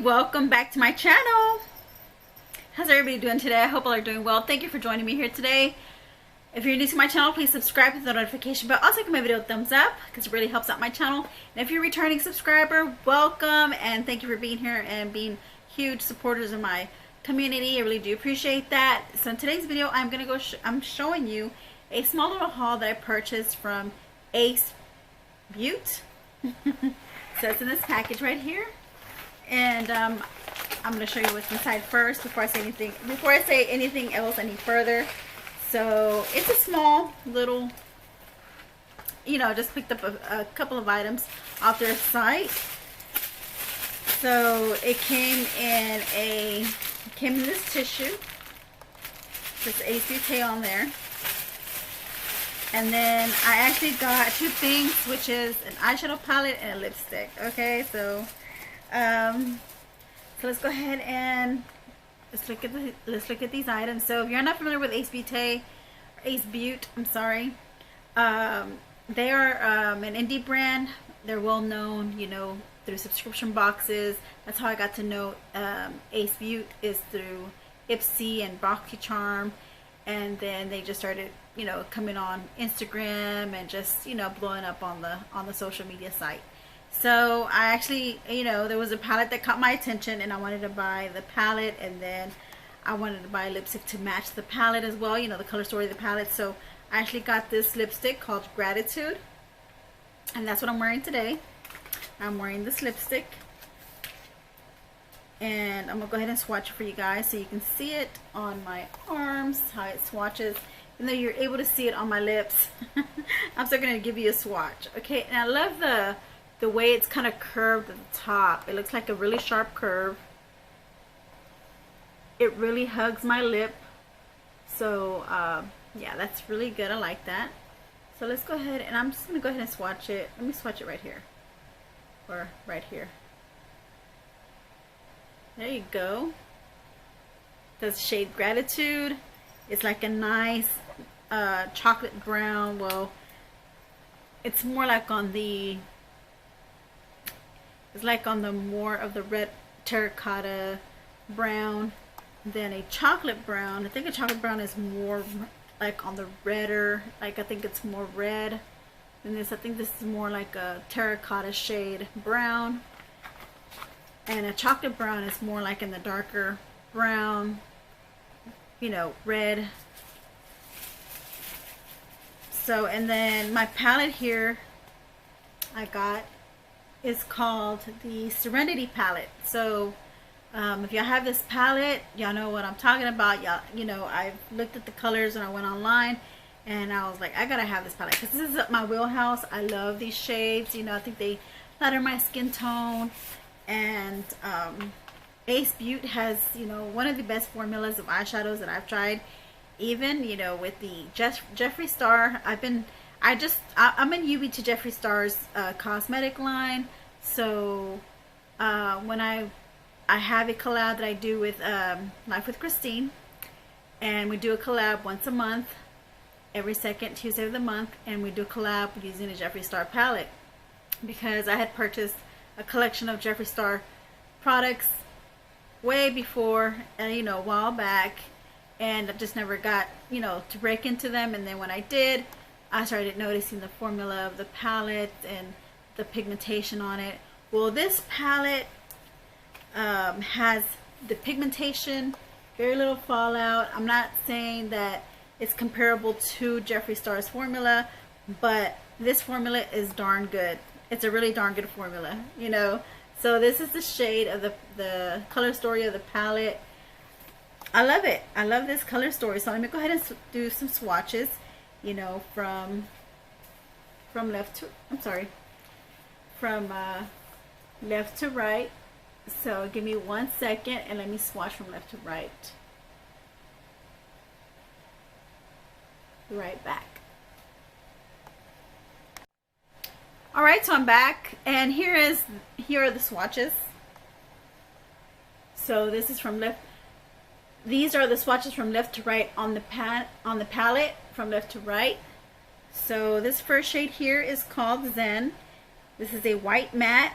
welcome back to my channel. How's everybody doing today? I hope all are doing well. Thank you for joining me here today. If you're new to my channel, please subscribe with the notification bell. Also give my video a thumbs up because it really helps out my channel. And if you're a returning subscriber, welcome and thank you for being here and being huge supporters of my community. I really do appreciate that. So in today's video, I'm showing you a small little haul that I purchased from Beaute. So it's in this package right here. And I'm going to show you what's inside first before I say anything else any further. So it's a small little, just picked up a couple of items off their site. So it came in this tissue. There's Beaute on there. And then I actually got two things, which is an eyeshadow palette and a lipstick. Okay, so let's go ahead and let's look at these items. So if you're not familiar with Beaute, I'm sorry. They are an indie brand. They're well known, through subscription boxes. That's how I got to know Beaute, is through Ipsy and BoxyCharm, and then they just started, coming on Instagram and just, blowing up on the social media site. So I actually, there was a palette that caught my attention and I wanted to buy the palette, and then I wanted to buy a lipstick to match the palette as well, the color story of the palette. So I actually got this lipstick called Gratitude, and that's what I'm wearing today. I'm wearing this lipstick, and I'm gonna go ahead and swatch it for you guys so you can see it on my arms, how it swatches. Even though you're able to see it on my lips, I'm still gonna give you a swatch. Okay, and I love the way it's kind of curved at the top. It looks like a really sharp curve. It really hugs my lip. So yeah, that's really good. I like that. So let's go ahead, and I'm just gonna go ahead and swatch it. Let me swatch it right here, or right here. There you go. That's shade Gratitude. It's like a nice chocolate brown. Well, it's more like on the more of the red terracotta brown than a chocolate brown. I think a chocolate brown is more like on the redder, I think it's more red than this. I think this is more like a terracotta shade brown, and a chocolate brown is more like in the darker brown, red. So, and then my palette here I got is called the Serenity palette. So if y'all have this palette, y'all know what I'm talking about. Y'all, I've looked at the colors and I went online and I was like, I gotta have this palette because this is my wheelhouse. I love these shades. I think they flatter my skin tone. And Beaute has, one of the best formulas of eyeshadows that I've tried. Even, with the Jeffree Star, I'm in UB to Jeffree Star's cosmetic line. So when I have a collab that I do with Life with Christine, and we do a collab once a month, every second Tuesday of the month, and we do a collab using a Jeffree Star palette, because I had purchased a collection of Jeffree Star products way before, a while back, and I just never got, to break into them. And then when I did, I started noticing the formula of the palette and the pigmentation on it. Well, this palette has the pigmentation, very little fallout. I'm not saying that it's comparable to Jeffree Star's formula, but this formula is darn good. It's a really darn good formula, So this is the shade of the color story of the palette. I love it. I love this color story. So let me go ahead and do some swatches, from left to right. So give me 1 second and let me swatch from left to right. Right back. Alright, so I'm back, and here are the swatches. So this is from left. These are the swatches from left to right on the palette, from left to right. So this first shade here is called Zen. This is a white matte,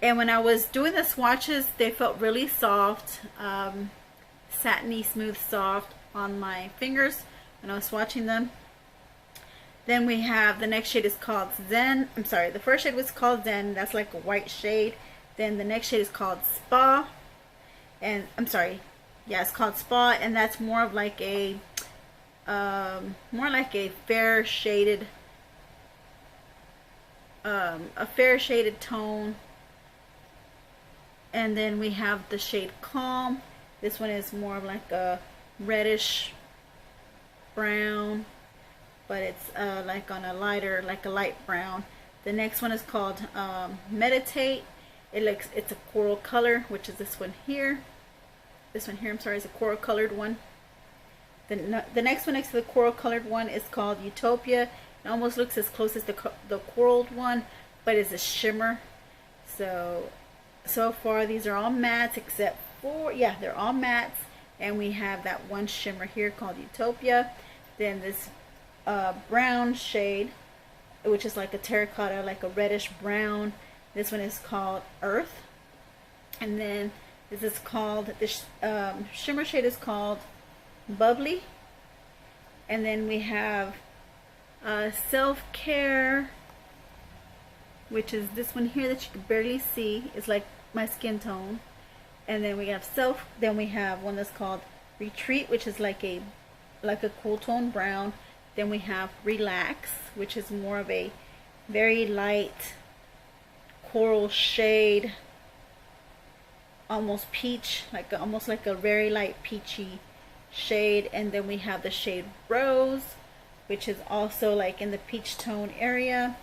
And when I was doing the swatches, they felt really soft, satiny, smooth, soft on my fingers when I was swatching them. Then we have, the next shade is called Zen. I'm sorry, the first shade was called Zen. That's like a white shade. Then the next shade is called Spa. And I'm sorry, yeah, it's called Spa, and that's more of like a fair shaded tone. And then we have the shade Calm. This one is more of like a reddish brown, but it's like on a lighter, like a light brown. The next one is called Meditate. It's a coral color, which is this one here. This one here, I'm sorry, is a coral colored one. The next one next to the coral colored one is called Utopia. It almost looks as close as the coraled one, but it's a shimmer. So far these are all mattes except for, yeah, they're all mattes. And we have that one shimmer here called Utopia. Then this brown shade, which is like a terracotta, like a reddish brown. This one is called Earth. And then this is called, this shimmer shade is called Bubbly. And then we have Self-Care, which is this one here that you can barely see. It's like my skin tone. And then we have then we have one that's called Retreat, which is like a cool tone brown. Then we have Relax, which is more of a very light coral shade, almost peach, almost like a very light peachy shade. And then we have the shade Rose, which is also like in the peach tone area.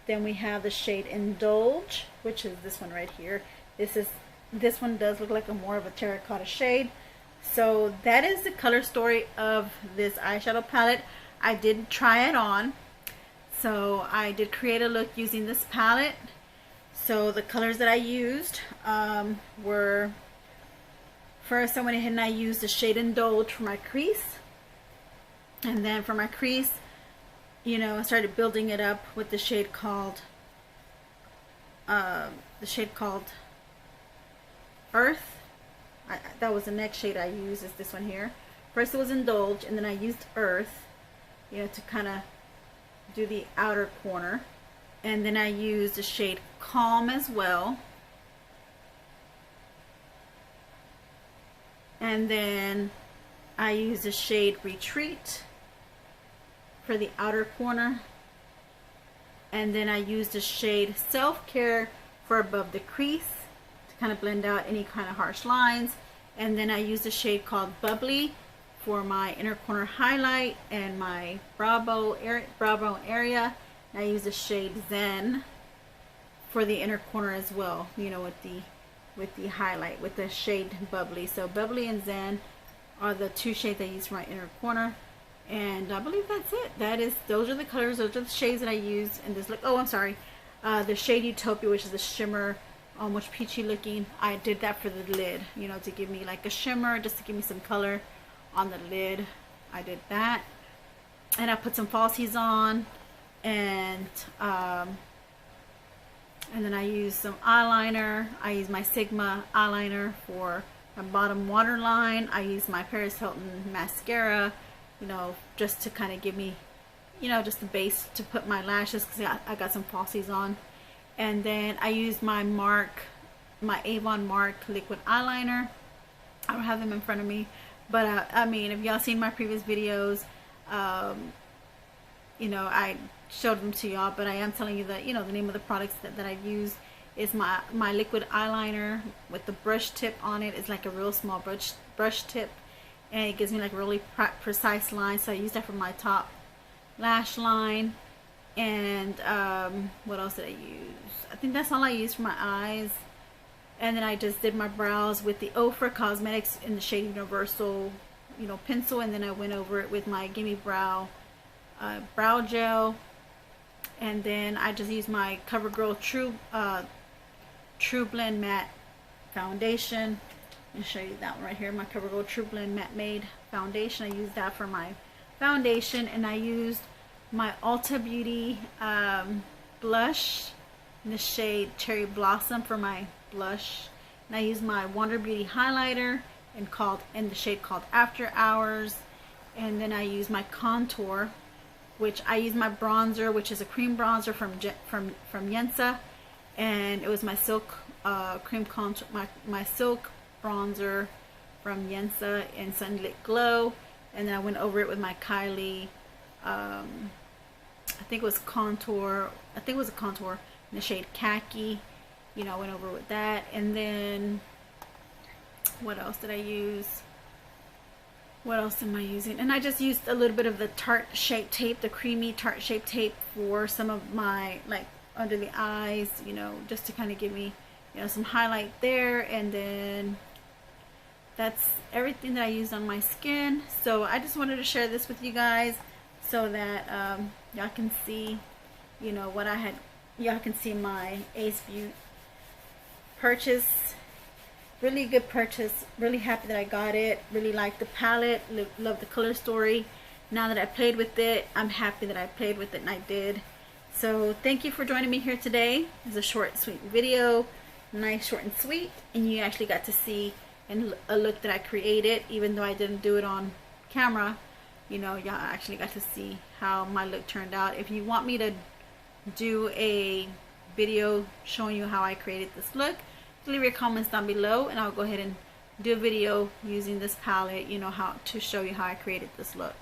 Then we have the shade Indulge, which is this one right here. This one does look like more of a terracotta shade. So that is the color story of this eyeshadow palette. I did try it on, so I did create a look using this palette. So the colors that I used were, first I went ahead and I used the shade Indulge for my crease. And then for my crease, you know, I started building it up with the shade called Earth. That was the next shade I used, is this one here. First it was Indulge, and then I used Earth, you know, to kind of do the outer corner. And then I used the shade Calm as well. And then I used the shade Retreat for the outer corner. And then I used the shade Self-Care for above the crease to kind of blend out any kind of harsh lines. And then I used the shade called Bubbly for my inner corner highlight and my brow bone area. And I used the shade Zen for the inner corner as well, you know, with the highlight, with the shade Bubbly. So Bubbly and Zen are the two shades I used for my inner corner. And I believe that's it. Those are the colors, those are the shades that I used in this look. Oh, I'm sorry. The shade Utopia, which is a shimmer, almost peachy looking. I did that for the lid, you know, to give me like a shimmer, just to give me some color on the lid. I did that. And I put some falsies on. And then I used some eyeliner. I used my Sigma eyeliner for my bottom waterline. I used my Paris Hilton mascara, you know, just to kind of give me, you know, just the base to put my lashes, because I got some falsies on. And then I used my Avon Mark liquid eyeliner. I don't have them in front of me, but I mean, if y'all seen my previous videos, you know, I showed them to y'all, but I am telling you that, you know, the name of the products that I've used is my liquid eyeliner with the brush tip on it. It's like a real small brush tip, and it gives me like really precise lines. So I use that for my top lash line. And what else did I use? I think that's all I used for my eyes. And then I just did my brows with the Ofra Cosmetics in the shade Universal, you know, pencil. And then I went over it with my Gimme Brow brow gel. And then I just used my CoverGirl True Blend Matte Foundation. Let me show you that one right here, my CoverGirl True Blend Matte Made Foundation. I used that for my foundation. And I used my Ulta Beauty blush, in the shade Cherry Blossom for my blush. And I use my Wonder Beauty highlighter in the shade called After Hours. And then I use my contour, which I use my bronzer, which is a cream bronzer from Yensa, and it was my silk cream contour, my silk bronzer from Yensa in Sunlit Glow. And then I went over it with my Kylie, I think it was contour, in the shade Khaki. You know, I went over with that. And then what else did I use? What else am I using? And I just used a little bit of the Tarte Shape Tape, the creamy Tarte Shape Tape for some of my, like, under the eyes, you know, just to kind of give me, you know, some highlight there. And then that's everything that I used on my skin. So I just wanted to share this with you guys so that y'all can see, you know, what I had. Y'all can see my Ace Beaute purchase. Really good purchase. Really happy that I got it. Really like the palette. Love the color story. Now that I played with it, I'm happy that I played with it, and I did. So thank you for joining me here today. It's a short, sweet video. Nice, short, and sweet. And you actually got to see a look that I created, even though I didn't do it on camera. You know, y'all actually got to see how my look turned out. If you want me to do a video showing you how I created this look, leave your comments down below, and I'll go ahead and do a video using this palette, you know, how to show you how I created this look.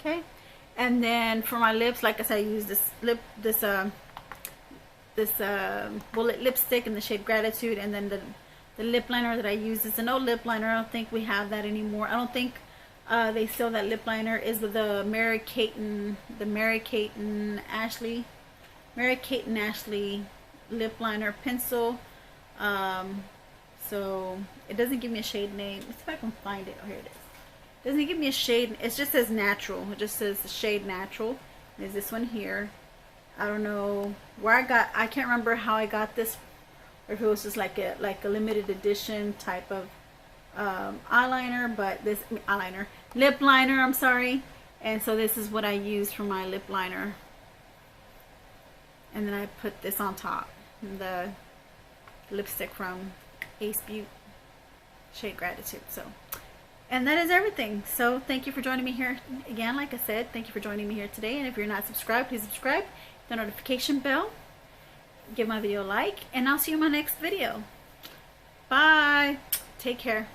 Okay, and then for my lips, like I said, I use this bullet lipstick in the shade Gratitude, and then the lip liner that I use is an old lip liner. I don't think we have that anymore. I don't think they sell that lip liner. Is the Mary Kate and Ashley lip liner pencil. So it doesn't give me a shade name. Let's see if I can find it. Oh, here it is. It doesn't give me a shade. It just says natural. It just says the shade natural. There's this one here. I don't know where I can't remember how I got this, or if it was just like a limited edition type of eyeliner, but lip liner, I'm sorry. And so this is what I use for my lip liner. And then I put this on top, the lipstick from Ace Beaute, shade Gratitude. So, and that is everything. So thank you for joining me here again. Like I said, thank you for joining me here today. And if you're not subscribed, please subscribe, the notification bell, give my video a like, and I'll see you in my next video. Bye. Take care.